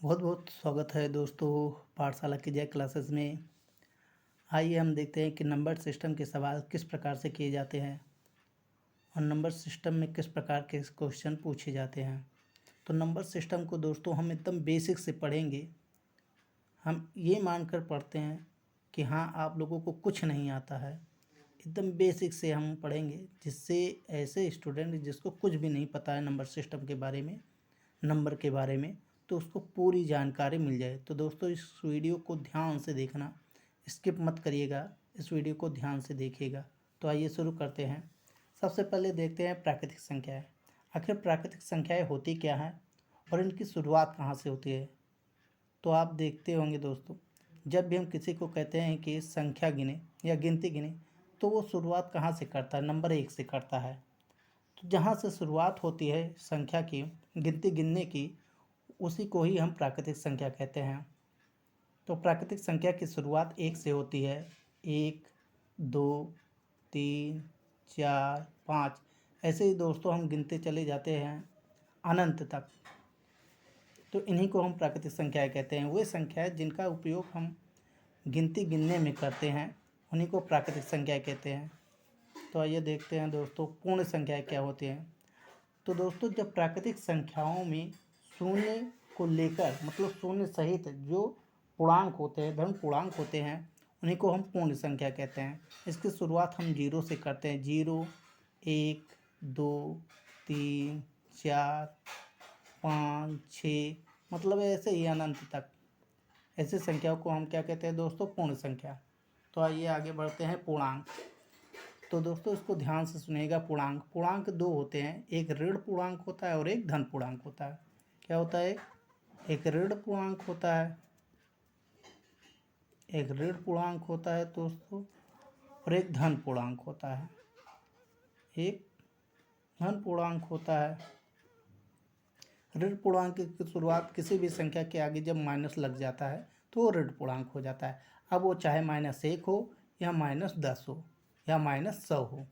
बहुत बहुत स्वागत है दोस्तों पाठशाला की जय क्लासेस में। आइए हम देखते हैं कि नंबर सिस्टम के सवाल किस प्रकार से किए जाते हैं और नंबर सिस्टम में किस प्रकार के क्वेश्चन पूछे जाते हैं। तो नंबर सिस्टम को दोस्तों हम एकदम बेसिक से पढ़ेंगे। हम ये मानकर पढ़ते हैं कि हाँ आप लोगों को कुछ नहीं आता है, एकदम बेसिक से हम पढ़ेंगे, जिससे ऐसे स्टूडेंट जिसको कुछ भी नहीं पता है नंबर सिस्टम के बारे में, नंबर के बारे में, तो उसको पूरी जानकारी मिल जाए। तो दोस्तों इस वीडियो को ध्यान से देखना, स्किप मत करिएगा, इस वीडियो को ध्यान से देखिएगा। तो आइए शुरू करते हैं। सबसे पहले देखते हैं प्राकृतिक संख्याएं। आखिर प्राकृतिक संख्याएं होती क्या हैं और इनकी शुरुआत कहाँ से होती है। तो आप देखते होंगे दोस्तों, जब भी हम किसी को कहते हैं कि संख्या गिने या गिनती गिने, तो वो शुरुआत कहाँ से करता है, नंबर 1 से करता है। तो जहाँ से शुरुआत होती है संख्या की, गिनती गिनने की, उसी को ही हम प्राकृतिक संख्या कहते हैं। तो प्राकृतिक संख्या की शुरुआत 1 से होती है। 1, 2, 3, 4, 5, ऐसे ही दोस्तों हम गिनते चले जाते हैं अनंत तक। तो इन्हीं को हम प्राकृतिक संख्याएं कहते हैं। वे संख्याएं जिनका उपयोग हम गिनती गिनने में करते हैं, उन्हीं को प्राकृतिक संख्याएं कहते हैं। तो आइए देखते हैं दोस्तों पूर्ण संख्याएं क्या होती हैं। तो दोस्तों जब प्राकृतिक संख्याओं में शून्य को लेकर, मतलब शून्य सहित जो पूर्णांक होते हैं, धन पूर्णांक होते हैं, उन्हीं को हम पूर्ण संख्या कहते हैं। इसकी शुरुआत हम 0 से करते हैं। 0, 1, 2, 3, 4, 5, 6, मतलब ऐसे ही अनंत तक। ऐसी संख्याओं को हम क्या कहते हैं दोस्तों, पूर्ण संख्या। तो आइए आगे बढ़ते हैं पूर्णांक। तो दोस्तों इसको ध्यान से सुनिएगा। पूर्णांक दो होते हैं, एक ऋण पूर्णांक होता है और एक धन पूर्णांक होता है। क्या होता है? एक ऋण पूर्णांक होता है, एक ऋण पूर्णांक होता है दोस्तों, और एक धन पूर्णांक होता है। एक धन पूर्णांक होता है। ऋण पूर्णांक की शुरुआत किसी भी संख्या के आगे जब माइनस लग जाता है तो वो ऋण पूर्णांक हो जाता है। अब वो चाहे -1 हो या -10 हो या -100 हो,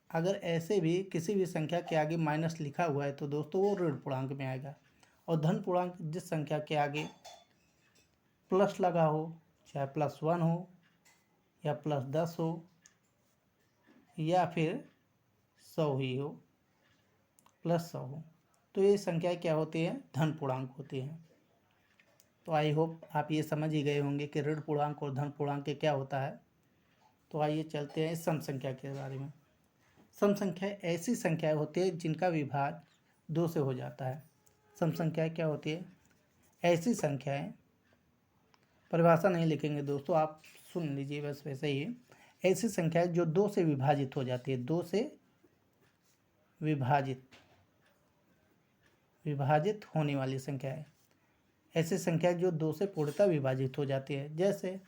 अगर ऐसे भी किसी भी संख्या के आगे माइनस लिखा हुआ है तो दोस्तों वो ऋण पूर्णांक में आएगा। और धन पूर्णांक जिस संख्या के आगे प्लस लगा हो, चाहे +1 हो या +10 हो या फिर 100 ही हो, +100 हो, तो ये संख्याएं क्या होती हैं? धन पूर्णांक होती हैं। तो आई होप आप ये समझ ही गए होंगे कि ऋण पूर्णांक और धन पूर्णांक के क्या होता है। तो आइए चलते हैं सम संख्या के बारे में। सम संख्या ऐसी संख्याएं होती है जिनका विभाज 2 से हो जाता है। सम संख्याएं क्या होती है? ऐसी संख्याएं, परिभाषा नहीं लिखेंगे दोस्तों, आप सुन लीजिए बस वैसे ही। ऐसी संख्याएं जो 2 से विभाजित हो जाती है, 2 से विभाजित होने वाली संख्याएं। ऐसी संख्याएं जो 2 से पूर्णतः विभाजित हो जाती है। जैसे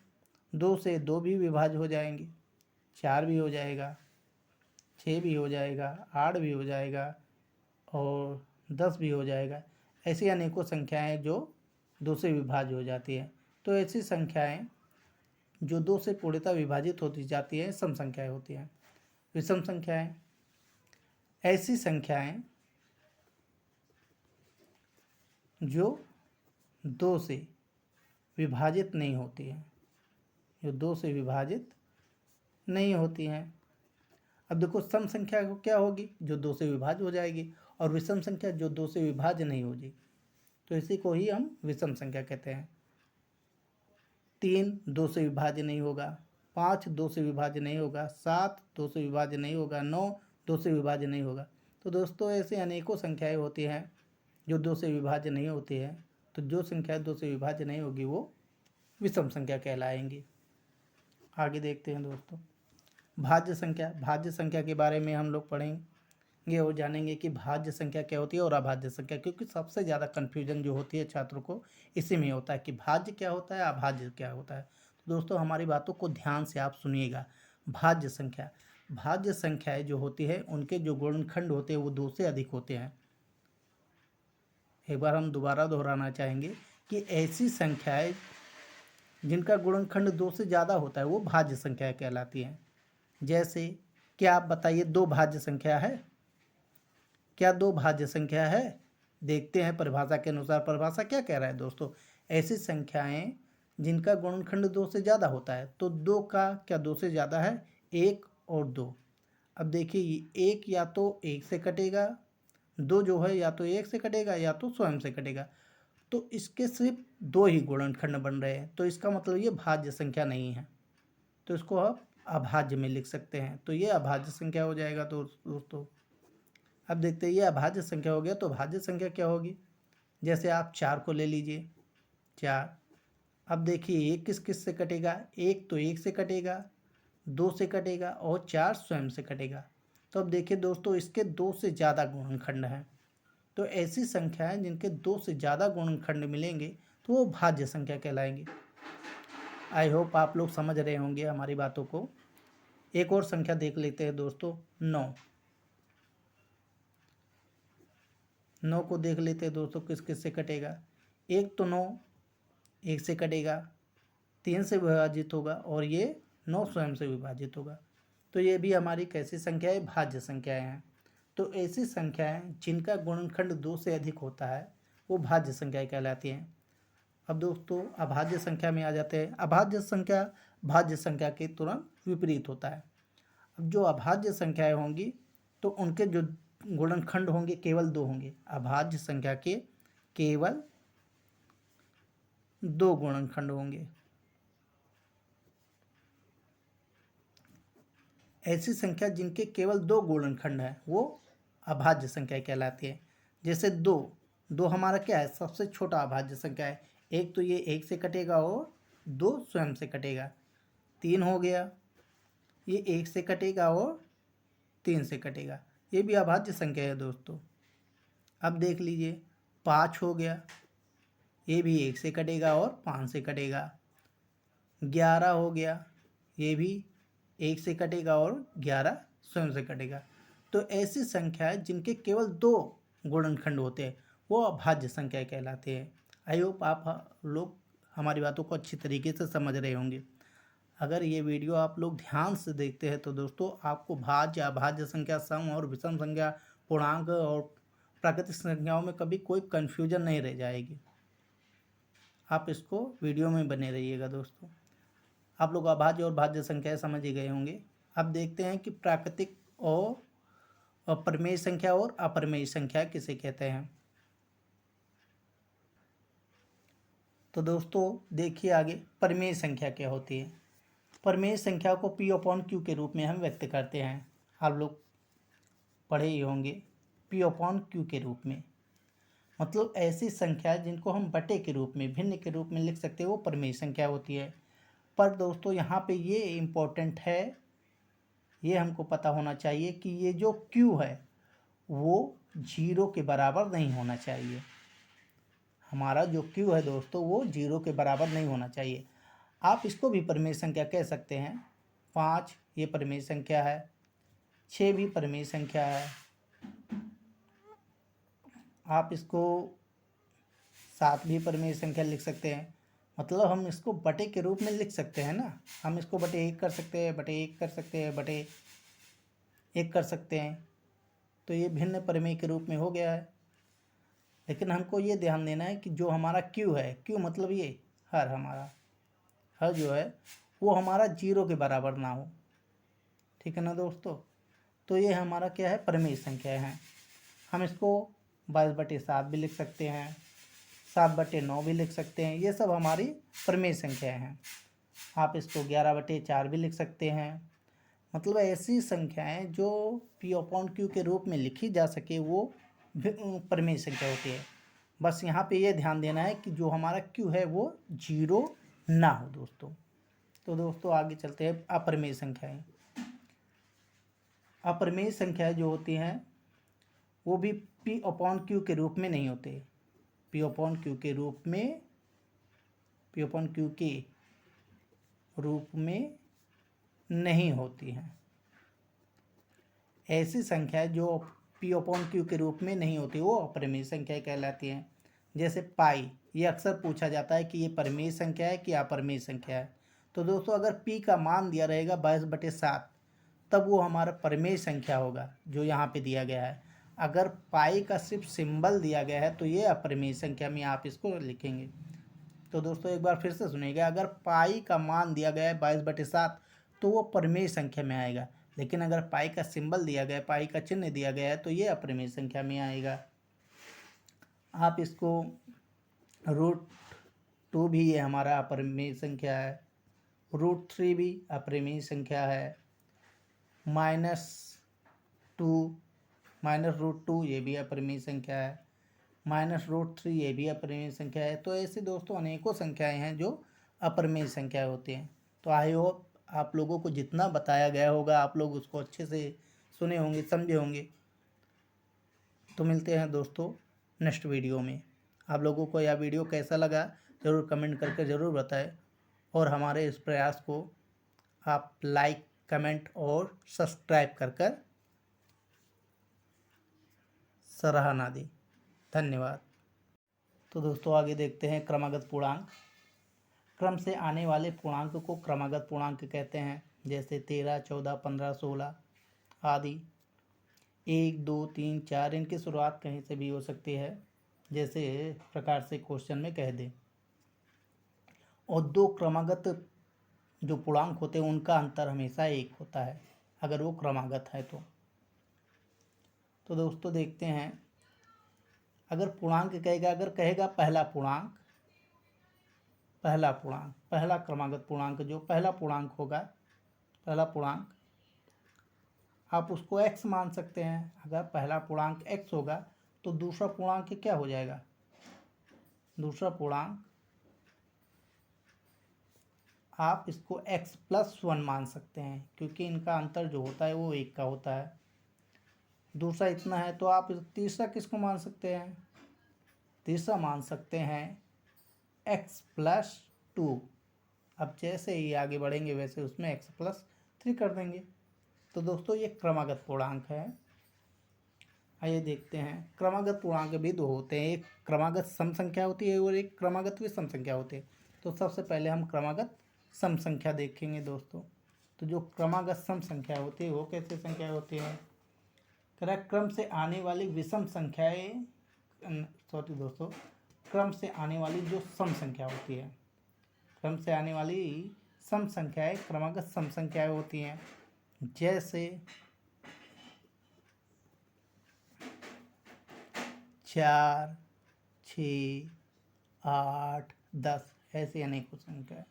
2 से 2 भी विभाज्य हो जाएंगी, 4 भी हो जाएगा, 6 भी हो जाएगा, 8 भी हो जाएगा और 10 भी हो जाएगा। ऐसी अनेकों संख्याएं जो 2 से विभाज्य हो जाती हैं। तो ऐसी संख्याएं जो 2 से पूर्णतः विभाजित होती जाती हैं सम संख्याएं होती हैं। विषम संख्याएं ऐसी संख्याएं जो 2 से विभाजित नहीं होती हैं, जो 2 से विभाजित नहीं होती हैं। अब देखो सम संख्या को क्या होगी? जो 2 से विभाज्य हो जाएगी। और विषम संख्या जो 2 से विभाज्य नहीं होगी, तो इसी को ही हम विषम संख्या कहते हैं। 3 2 से विभाज्य नहीं होगा, 5 2 से विभाज्य नहीं होगा, 7 2 से विभाज्य नहीं होगा, 9 2 से विभाज्य नहीं होगा। तो दोस्तों ऐसे अनेकों संख्याएं होती हैं जो 2 से विभाज्य नहीं होती है। तो जो संख्या 2 से विभाज्य नहीं होगी वो विषम संख्या कहलाएंगी। आगे देखते हैं दोस्तों भाज्य संख्या। भाज्य संख्या के बारे में हम लोग पढ़ेंगे और जानेंगे कि भाज्य संख्या क्या होती है और अभाज्य संख्या, क्योंकि सबसे ज़्यादा कन्फ्यूजन जो होती है छात्रों को इसी में होता है कि भाज्य क्या होता है, अभाज्य क्या होता है। तो दोस्तों हमारी बातों को ध्यान से आप सुनिएगा। भाज्य संख्या, भाज्य संख्याएं जो होती है उनके जो गुणनखंड होते हैं वो 2 से अधिक होते हैं। एक बार हम दोबारा दोहराना चाहेंगे कि ऐसी संख्याएं जिनका गुणनखंड 2 से ज़्यादा होता है वो भाज्य संख्याएं कहलाती हैं। जैसे क्या आप बताइए 2 भाज्य संख्या है? क्या 2 भाज्य संख्या है? देखते हैं परिभाषा के अनुसार। परिभाषा क्या कह रहा है दोस्तों, ऐसी संख्याएं जिनका गुणनखंड 2 से ज़्यादा होता है। तो 2 का क्या 2 से ज़्यादा है, 1 और 2। अब देखिए 1 या तो 1 से कटेगा, 2 जो है या तो 1 से कटेगा या तो स्वयं से कटेगा। तो इसके सिर्फ 2 ही गुणनखंड बन रहे हैं, तो इसका मतलब ये भाज्य संख्या नहीं है। तो इसको आप अभाज्य में लिख सकते हैं। तो ये अभाज्य संख्या हो जाएगा दोस्तों। अब देखते हैं ये अभाज्य संख्या हो गया, तो भाज्य संख्या क्या होगी। जैसे आप 4 को ले लीजिए, 4। अब देखिए 1 किस किस से कटेगा, 1 तो 1 से कटेगा, 2 से कटेगा और 4 स्वयं से कटेगा। तो अब देखिए दोस्तों इसके 2 से ज़्यादा गुणनखंड हैं। तो ऐसी संख्याएं जिनके 2 से ज़्यादा गुणनखंड मिलेंगे तो वो भाज्य संख्या कहलाएंगे। आई होप आप लोग समझ रहे होंगे हमारी बातों को। एक और संख्या देख लेते हैं दोस्तों, 9। 9 को देख लेते हैं दोस्तों किस किस से कटेगा। 1 तो 9 1 से कटेगा, 3 से विभाजित होगा और ये 9 स्वयं से विभाजित होगा। तो ये भी हमारी कैसी संख्या है, भाज्य संख्याएं हैं। तो ऐसी संख्याएं जिनका गुणनखंड 2 से अधिक होता है वो भाज्य संख्याएं कहलाती हैं। अब दोस्तों अभाज्य संख्या में आ जाते हैं। अभाज्य संख्या भाज्य संख्या के तुरंत विपरीत होता है। अब जो अभाज्य संख्याएं होंगी तो उनके जो गुणनखंड होंगे केवल 2 होंगे। अभाज्य संख्या के केवल 2 गुणनखंड होंगे। ऐसी संख्या जिनके केवल 2 गुणनखंड हैं वो अभाज्य संख्या कहलाती है। जैसे 2 हमारा क्या है, सबसे छोटा अभाज्य संख्या है। 1 तो ये 1 से कटेगा और 2 स्वयं से कटेगा। 3 हो गया, ये 1 से कटेगा और 3 से कटेगा, ये भी अभाज्य संख्या है दोस्तों। अब देख लीजिए 5 हो गया, ये भी 1 से कटेगा और 5 से कटेगा। 11 हो गया, ये भी 1 से कटेगा और 11 स्वयं से कटेगा। तो ऐसी संख्याएं जिनके केवल 2 गुणनखंड होते हैं वो अभाज्य संख्या कहलाते हैं। आई होप आप लोग हमारी बातों को अच्छी तरीके से समझ रहे होंगे। अगर ये वीडियो आप लोग ध्यान से देखते हैं तो दोस्तों आपको भाज्य अभाज्य संख्या, सम और विषम संख्या, पूर्णांक और प्राकृतिक संख्याओं में कभी कोई कन्फ्यूजन नहीं रह जाएगी। आप इसको वीडियो में बने रहिएगा दोस्तों। आप लोग अभाज्य और भाज्य संख्याएं समझ ही गए होंगे। अब देखते हैं कि प्राकृतिक और परिमेय संख्या और अपरिमेय संख्या किसे कहते हैं। तो दोस्तों देखिए आगे परिमेय संख्या क्या होती है। परिमेय संख्या को P/Q के रूप में हम व्यक्त करते हैं। आप लोग पढ़े ही होंगे P/Q के रूप में, मतलब ऐसी संख्या जिनको हम बटे के रूप में, भिन्न के रूप में लिख सकते हैं वो परिमेय संख्या होती है। पर दोस्तों यहाँ पे ये इम्पोर्टेंट है, ये हमको पता होना चाहिए कि ये जो Q है वो 0 के बराबर नहीं होना चाहिए। हमारा जो Q है दोस्तों वो 0 के बराबर नहीं होना चाहिए। आप इसको भी परिमेय संख्या कह सकते हैं। 5 ये परिमेय संख्या है, 6 भी परिमेय संख्या है। आप इसको 7 भी परिमेय संख्या लिख सकते हैं। मतलब हम इसको बटे के रूप में लिख सकते हैं ना। हम इसको बटे 1 कर सकते हैं, बटे 1 कर सकते हैं, बटे 1 कर सकते हैं। तो ये भिन्न परिमेय के रूप में हो गया है। लेकिन हमको ये ध्यान देना है कि जो हमारा Q है, Q मतलब ये हर, हमारा हर जो है वो हमारा 0 के बराबर ना हो। ठीक है ना दोस्तों। तो ये हमारा क्या है, परिमेय संख्या है। हम इसको 22/7 भी लिख सकते हैं, 7/9 भी लिख सकते हैं। ये सब हमारी परिमेय संख्याएं हैं। आप इसको 11/4 भी लिख सकते हैं। मतलब ऐसी संख्याएं जो P/Q के रूप में लिखी जा सके वो परिमेय संख्या होती है। बस यहाँ पे ये ध्यान देना है कि जो हमारा Q है वो 0 ना हो दोस्तों। तो दोस्तों आगे चलते हैं अपरिमेय संख्याएं। अपरिमेय संख्याएं जो होती हैं वो भी P/Q के रूप में नहीं होते। P/Q के रूप में, P/Q के रूप में नहीं होती हैं। ऐसी संख्याएं जो P/Q के रूप में नहीं होती वो अपरिमेय संख्या कहलाती हैं। जैसे पाई, ये अक्सर पूछा जाता है कि ये परिमेय संख्या है कि अपरिमेय संख्या है। तो दोस्तों अगर P का मान दिया रहेगा 22/7 तब वो हमारा परिमेय संख्या होगा जो यहाँ पे दिया गया है। अगर पाई का सिर्फ सिंबल दिया गया है तो ये अपरिमेय संख्या में आप इसको लिखेंगे। तो दोस्तों एक बार फिर से सुनिएगा, अगर पाई का मान दिया गया है 22/7 तो वो परिमेय संख्या में आएगा, लेकिन अगर पाई का सिंबल दिया गया है, पाई का चिन्ह दिया गया है तो ये अपरिमेय संख्या में आएगा। आप इसको √2 भी ये हमारा अपरिमेय संख्या है, √3 भी अपरिमेय संख्या है, -2 -√2 ये भी अपरिमेय संख्या है, -√3 ये भी अपरिमेय संख्या है। तो ऐसे दोस्तों अनेकों संख्याएं हैं जो अपरिमेय संख्याएं होती हैं। तो आई होप आप लोगों को जितना बताया गया होगा आप लोग उसको अच्छे से सुने होंगे, समझे होंगे। तो मिलते हैं दोस्तों नेक्स्ट वीडियो में। आप लोगों को यह वीडियो कैसा लगा ज़रूर कमेंट करके ज़रूर बताएं, और हमारे इस प्रयास को आप लाइक, कमेंट और सब्सक्राइब कर सराहना दें। धन्यवाद। तो दोस्तों आगे देखते हैं क्रमागत पूर्णांक। क्रम से आने वाले पूर्णांक को क्रमागत पूर्णांक कहते हैं, जैसे 13, 14, 15, 16 आदि। 1, 2, 3, 4 इनकी शुरुआत कहीं से भी हो सकती है, जैसे प्रकार से क्वेश्चन में कह दें। और दो क्रमागत जो पूर्णांक होते हैं उनका अंतर हमेशा 1 होता है अगर वो क्रमागत है तो दोस्तों देखते हैं, अगर पूर्णांक कहेगा, अगर कहेगा पहला पूर्णांक, पहला क्रमागत पूर्णांक जो पहला पूर्णांक होगा, पहला पूर्णांक आप उसको x मान सकते हैं। अगर पहला पूर्णांक x होगा तो दूसरा पूर्णांक क्या हो जाएगा, दूसरा पूर्णांक आप इसको x+1 मान सकते हैं, क्योंकि इनका अंतर जो होता है वो 1 का होता है। दूसरा इतना है तो आप तीसरा किसको मान सकते हैं, तीसरा मान सकते हैं x+2। अब जैसे ही आगे बढ़ेंगे वैसे उसमें x+3 कर देंगे। तो दोस्तों ये क्रमागत पूर्णांक है। आइए देखते हैं, क्रमागत पूर्णांक भी दो होते हैं, एक क्रमागत सम संख्या होती है और एक क्रमागत विषम संख्या होती है। तो सबसे पहले हम क्रमागत सम संख्या देखेंगे दोस्तों। तो जो क्रमागत सम संख्या होती है वो कैसे संख्या होती है, क्रम से आने वाली विषम संख्याएं, सॉरी दोस्तों, क्रम से आने वाली जो सम संख्या होती है, क्रम से आने वाली सम संख्याएं क्रमागत सम संख्याएं होती हैं। जैसे 4, 6, 8, 10 ऐसी अनेकों संख्याएं।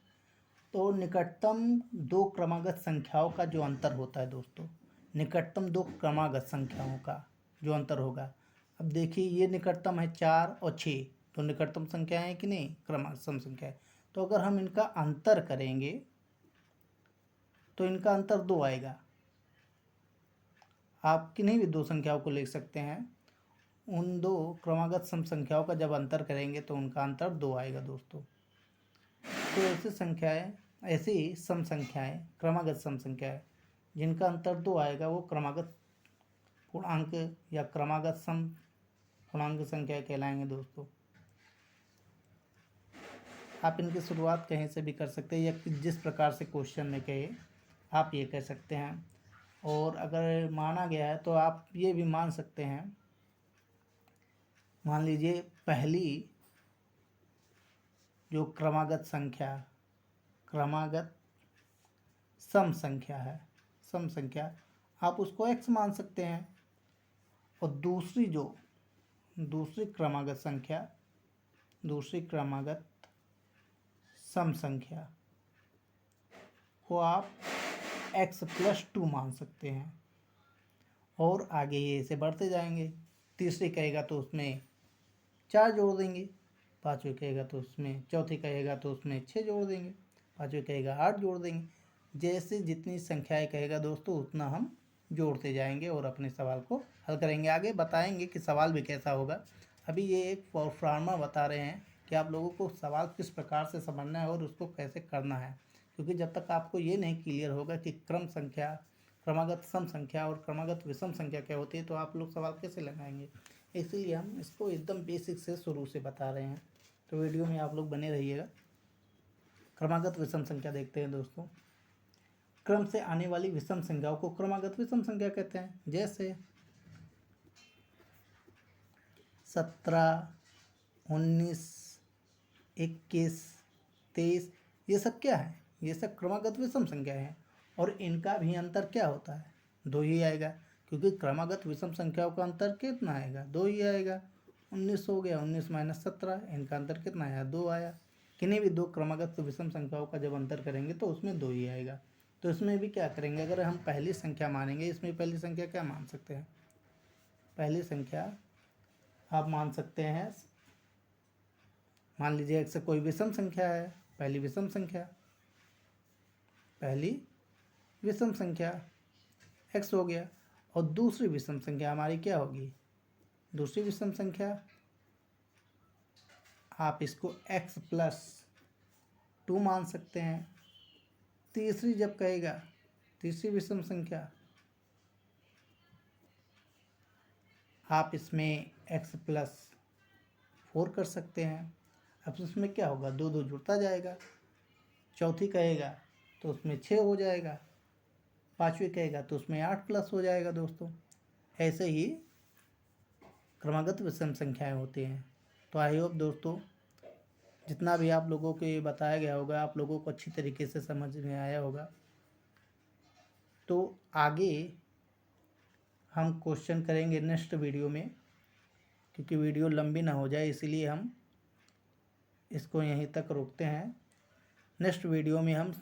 तो निकटतम दो क्रमागत संख्याओं का जो अंतर होता है दोस्तों, निकटतम दो क्रमागत संख्याओं का जो अंतर होगा, अब देखिए ये निकटतम है 4 और 6, तो निकटतम संख्या है कि नहीं, क्रमागत सम संख्या है। तो अगर हम इनका अंतर करेंगे तो इनका अंतर 2 आएगा। आप किन्हीं भी दो संख्याओं को ले सकते हैं, उन दो क्रमागत सम संख्याओं का जब अंतर करेंगे तो उनका अंतर 2 आएगा दोस्तों। तो ऐसी संख्याएं, ऐसी सम संख्याएं क्रमागत सम संख्याएं जिनका अंतर 2 आएगा वो क्रमागत पूर्णांक या क्रमागत सम पूर्णांक संख्या कहलाएंगे दोस्तों। आप इनकी शुरुआत कहीं से भी कर सकते हैं या जिस प्रकार से क्वेश्चन में कहे आप ये कह सकते हैं। और अगर माना गया है तो आप ये भी मान सकते हैं, मान लीजिए पहली जो क्रमागत संख्या, क्रमागत सम संख्या है, सम संख्या आप उसको x मान सकते हैं, और दूसरी जो दूसरी क्रमागत संख्या, दूसरी क्रमागत सम संख्या को आप x+2 मान सकते हैं। और आगे ये ऐसे बढ़ते जाएंगे, तीसरी कहेगा तो उसमें 4 जोड़ देंगे, पाँचवीं कहेगा तो उसमें, चौथी कहेगा तो उसमें 6 जोड़ देंगे, पाँचवीं कहेगा 8 जोड़ देंगे। जैसे जितनी संख्याएं कहेगा दोस्तों उतना हम जोड़ते जाएंगे और अपने सवाल को हल करेंगे। आगे बताएंगे कि सवाल भी कैसा होगा। अभी ये एक फॉर्मूला बता रहे हैं कि आप लोगों को सवाल किस प्रकार से समझना है और उसको कैसे करना है, क्योंकि जब तक आपको ये नहीं क्लियर होगा कि क्रम संख्या, क्रमागत सम संख्या और क्रमागत विषम संख्या क्या होती है तो आप लोग सवाल कैसे लगाएंगे। इसीलिए हम इसको एकदम बेसिक से शुरू से बता रहे हैं। तो वीडियो में आप लोग बने रहिएगा। क्रमागत विषम संख्या देखते हैं दोस्तों। क्रम से आने वाली विषम संख्याओं को क्रमागत विषम संख्या कहते हैं। जैसे 17, 19, 21, 23, ये सब क्या है? ये सब क्रमागत विषम संख्या है और इनका भी अंतर क्या होता है? 2 ही आएगा, क्योंकि क्रमागत विषम संख्याओं का अंतर कितना आएगा? 2 ही आएगा। 19 हो गया, 19 माइनस 17, इनका अंतर कितना आया? 2 आया। किन्हीं भी 2 क्रमागत विषम संख्याओं का जब अंतर करेंगे तो उसमें 2 ही आएगा। तो इसमें भी क्या करेंगे, अगर हम पहली संख्या मानेंगे, इसमें पहली संख्या क्या मान सकते हैं? पहली संख्या आप मान सकते हैं, मान लीजिए x कोई विषम संख्या है, पहली विषम संख्या x हो गया। और दूसरी विषम संख्या हमारी क्या होगी? दूसरी विषम संख्या आप इसको x प्लस 2 मान सकते हैं। तीसरी जब कहेगा, तीसरी विषम संख्या आप इसमें x प्लस 4 कर सकते हैं। अब उसमें क्या होगा? 2 2 जुड़ता जाएगा। चौथी कहेगा तो उसमें 6 हो जाएगा। पाँचवीं कहेगा तो उसमें 8 प्लस हो जाएगा दोस्तों। ऐसे ही क्रमागत विषम संख्याएं होती हैं। तो आई होप दोस्तों जितना भी आप लोगों को ये बताया गया होगा आप लोगों को अच्छी तरीके से समझ में आया होगा। तो आगे हम क्वेश्चन करेंगे नेक्स्ट वीडियो में, क्योंकि वीडियो लंबी ना हो जाए इसीलिए हम इसको यहीं तक रोकते हैं। नेक्स्ट वीडियो में हम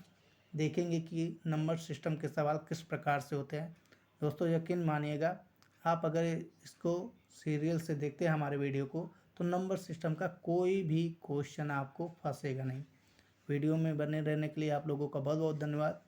देखेंगे कि नंबर सिस्टम के सवाल किस प्रकार से होते हैं। दोस्तों यकीन मानिएगा, आप अगर इसको सीरियल से देखते हैं हमारे वीडियो को, तो नंबर सिस्टम का कोई भी क्वेश्चन आपको फंसेगा नहीं। वीडियो में बने रहने के लिए आप लोगों का बहुत बहुत धन्यवाद।